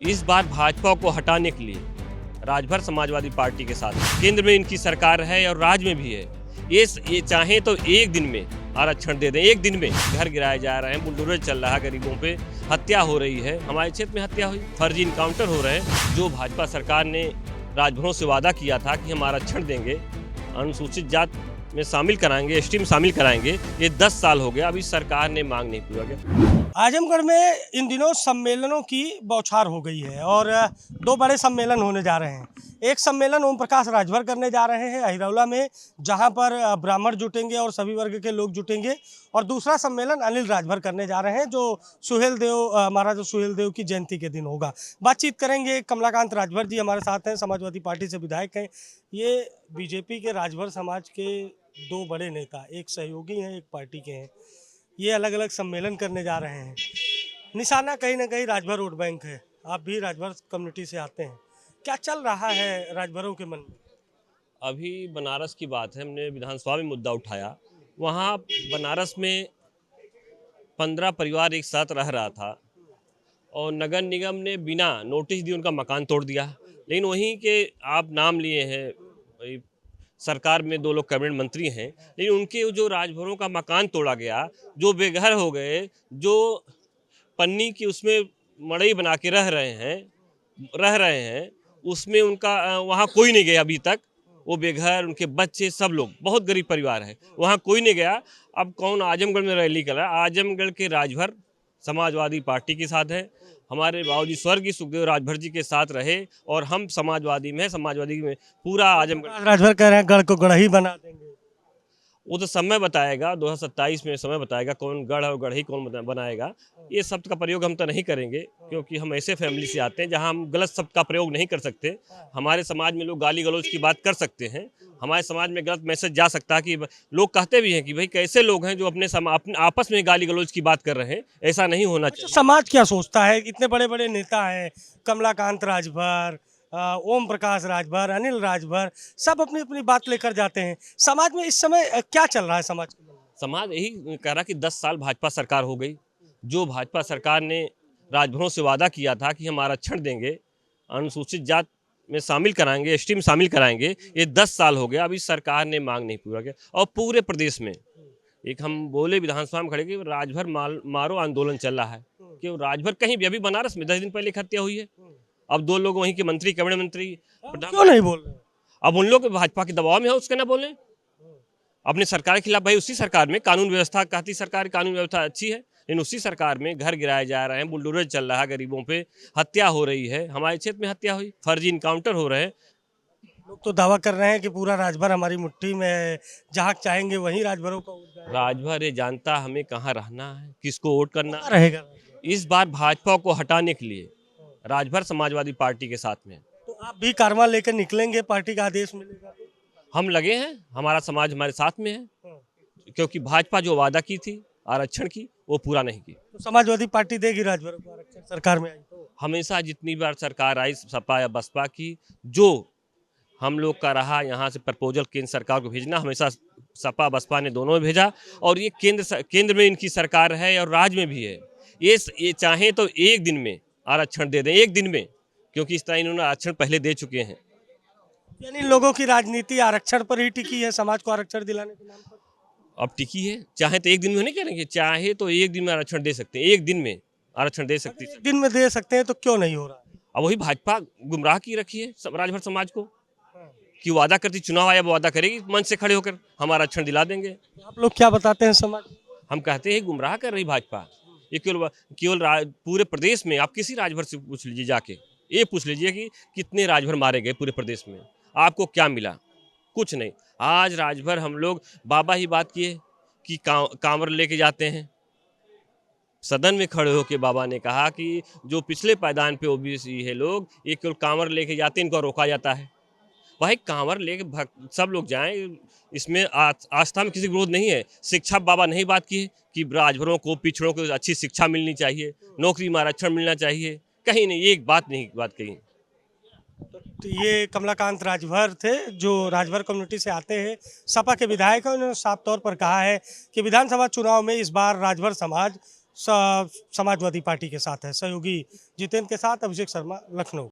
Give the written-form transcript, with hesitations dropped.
इस बार भाजपा को हटाने के लिए राजभर समाजवादी पार्टी के साथ केंद्र में इनकी सरकार है और राज्य में भी है। ये चाहें तो एक दिन में आरक्षण दे दें, एक दिन में। घर गिराए जा रहे हैं, बुलडोजर चल रहा है, गरीबों पे हत्या हो रही है। हमारे क्षेत्र में हत्या हुई, फर्जी इनकाउंटर हो रहे हैं। जो भाजपा सरकार ने राजभरों से वादा किया था कि हम आरक्षण देंगे, अनुसूचित जात में शामिल कराएंगे, एसटी में शामिल कराएंगे, ये 10 साल हो गया, अभी सरकार ने मांग नहीं पूरा किया। आजमगढ़ में इन दिनों सम्मेलनों की बौछार हो गई है और दो बड़े सम्मेलन होने जा रहे हैं। एक सम्मेलन ओम प्रकाश राजभर करने जा रहे हैं अहिरौला में, जहां पर ब्राह्मण जुटेंगे और सभी वर्ग के लोग जुटेंगे, और दूसरा सम्मेलन अनिल राजभर करने जा रहे हैं जो महाराजा सुहेलदेव की जयंती के दिन होगा। बातचीत करेंगे। कमलाकांत राजभर जी हमारे साथ हैं, समाजवादी पार्टी से विधायक हैं। ये बीजेपी के राजभर समाज के दो बड़े नेता, एक सहयोगी हैं, एक पार्टी के हैं। ये अलग अलग सम्मेलन करने जा रहे हैं। निशाना कहीं ना कहीं राजभर वोट बैंक है। आप भी राजभर कम्युनिटी से आते हैं, क्या चल रहा है राजभरों के मन में? अभी बनारस की बात है, हमने विधानसभा में मुद्दा उठाया। वहाँ बनारस में 15 परिवार एक साथ रह रहा था और नगर निगम ने बिना नोटिस दिए उनका मकान तोड़ दिया। लेकिन वहीं के आप नाम लिए हैं, सरकार में 2 लोग कैबिनेट मंत्री हैं, लेकिन उनके जो राजभरों का मकान तोड़ा गया, जो बेघर हो गए, जो पन्नी की उसमें मड़ई बना के रह रहे हैं, उसमें उनका वहाँ कोई नहीं गया अभी तक। वो बेघर, उनके बच्चे, सब लोग, बहुत गरीब परिवार है, वहाँ कोई नहीं गया। अब कौन आजमगढ़ में रैली कर रहा है? आजमगढ़ के राजभर समाजवादी पार्टी के साथ है। हमारे बाबूजी स्वर्गीय सुखदेव राजभर जी के साथ रहे और हम समाजवादी में पूरा आजमगढ़। राजभर कह रहे हैं गढ़ को गढ़ ही बना देंगे। वो तो समय बताएगा, 2027 में समय बताएगा कौन गढ़ और गढ़ ही कौन बनाएगा। ये शब्द का प्रयोग हम तो नहीं करेंगे, क्योंकि हम ऐसे फैमिली से आते हैं जहां हम गलत शब्द का प्रयोग नहीं कर सकते। हमारे समाज में लोग गाली गलौज की बात कर सकते हैं, हमारे समाज में गलत मैसेज जा सकता है कि लोग कहते भी हैं कि भाई कैसे लोग हैं जो अपने आपस में गाली गलौज की बात कर रहे हैं। ऐसा नहीं होना चाहिए। समाज क्या सोचता है? इतने बड़े बड़े नेता हैं, कमलाकांत राजभर, ओम प्रकाश राजभर, अनिल राजभर, सब अपनी अपनी बात लेकर जाते हैं। समाज में इस समय क्या चल रहा है? समाज यही कह रहा कि 10 साल भाजपा सरकार हो गई। जो भाजपा सरकार ने राजभरों से वादा किया था कि हम आरक्षण देंगे, अनुसूचित जात में शामिल कराएंगे, एसटी में शामिल कराएंगे, ये 10 साल हो गया, अभी सरकार ने मांग नहीं पूरा किया। और पूरे प्रदेश में एक हम बोले विधानसभा में खड़े कि राजभर मारो आंदोलन चल रहा है कि राजभर कहीं भी। अभी बनारस में 10 दिन पहले हत्या हुई है। अब 2 लोग वहीं के मंत्री, कैबिनेट मंत्री, क्यों नहीं बोल रहे? अब उन लोग भाजपा के दबाव में है, उसके ना बोले अपने सरकार के खिलाफ। भाई उसी सरकार में कानून व्यवस्था, कहती सरकार कानून व्यवस्था अच्छी है, लेकिन उसी सरकार में घर गिराए जा रहे हैं, बुलडोजर चल रहा है, गरीबों पे हत्या हो रही है। हमारे क्षेत्र में हत्या हुई, फर्जी इनकाउंटर हो रहे हैं। लोग तो दावा कर रहे हैं कि पूरा राजभर हमारी मुट्ठी में है, जहाँ चाहेंगे वहीं राजभरों का वोट जाएगा। राजभर ये जानता हमें कहाँ रहना है, किसको वोट करना रहेगा। इस बार भाजपा को हटाने के लिए राजभर समाजवादी पार्टी के साथ में। तो आप भी कारवां लेकर निकलेंगे? पार्टी का आदेश मिलेगा तो? हम लगे हैं, हमारा समाज हमारे साथ में है, क्योंकि भाजपा जो वादा की थी आरक्षण की, वो पूरा नहीं की। तो समाजवादी पार्टी देगी राजभरों को आरक्षण सरकार में आई तो? हमेशा जितनी बार सरकार आई, सपा या बसपा की, जो हम लोग का रहा यहाँ से प्रपोजल केंद्र सरकार को भेजना, हमेशा सपा बसपा ने दोनों में भेजा। और ये केंद्र में इनकी सरकार है और राज्य में भी है। ये चाहें तो एक दिन में आरक्षण दे दें, एक दिन में, क्योंकि इस तरह इन्होंने आरक्षण पहले दे चुके हैं। यानी लोगों की राजनीति आरक्षण पर ही टिकी है, समाज को आरक्षण दिलाने के नाम पर। अब टिकी है, चाहे तो एक दिन में नहीं करेंगे, चाहे तो एक दिन में आरक्षण दे सकते हैं, एक दिन में आरक्षण दे सकते हैं। एक दिन में दे सकते हैं तो क्यों नहीं हो रहा? अब वही भाजपा गुमराह की रखी है राजभर समाज को कि वादा करती, चुनाव आया वादा करेगी मंच से खड़े होकर हम आरक्षण दिला देंगे। आप लोग क्या बताते हैं समाज? हम कहते हैं गुमराह कर रही भाजपा। ये केवल पूरे प्रदेश में आप किसी राजभर से पूछ लीजिए, जाके ये पूछ लीजिए कि कितने राजभर मारे गए पूरे प्रदेश में, आपको क्या मिला? कुछ नहीं। आज राजभर हम लोग बाबा ही बात किए कि कांवर लेके जाते हैं। सदन में खड़े होकर बाबा ने कहा कि जो पिछले पायदान पे ओबीसी है लोग, ये केवल कांवर लेके जाते हैं, इनको रोका जाता है। भाई कांवर लेके सब लोग जाएं, इसमें आस्था में किसी का विरोध नहीं है। शिक्षा बाबा नहीं बात की है कि राजभरों को, पिछड़ों को अच्छी शिक्षा मिलनी चाहिए, नौकरी में आरक्षण मिलना चाहिए, कहीं नहीं, एक बात नहीं बात कही। तो ये कमलाकांत राजभर थे जो राजभर कम्युनिटी से आते हैं, सपा के विधायक हैं। उन्होंने साफ तौर पर कहा है कि विधानसभा चुनाव में इस बार राजभर समाज समाजवादी पार्टी के साथ है। सहयोगी जितेंद्र के साथ अभिषेक शर्मा, लखनऊ।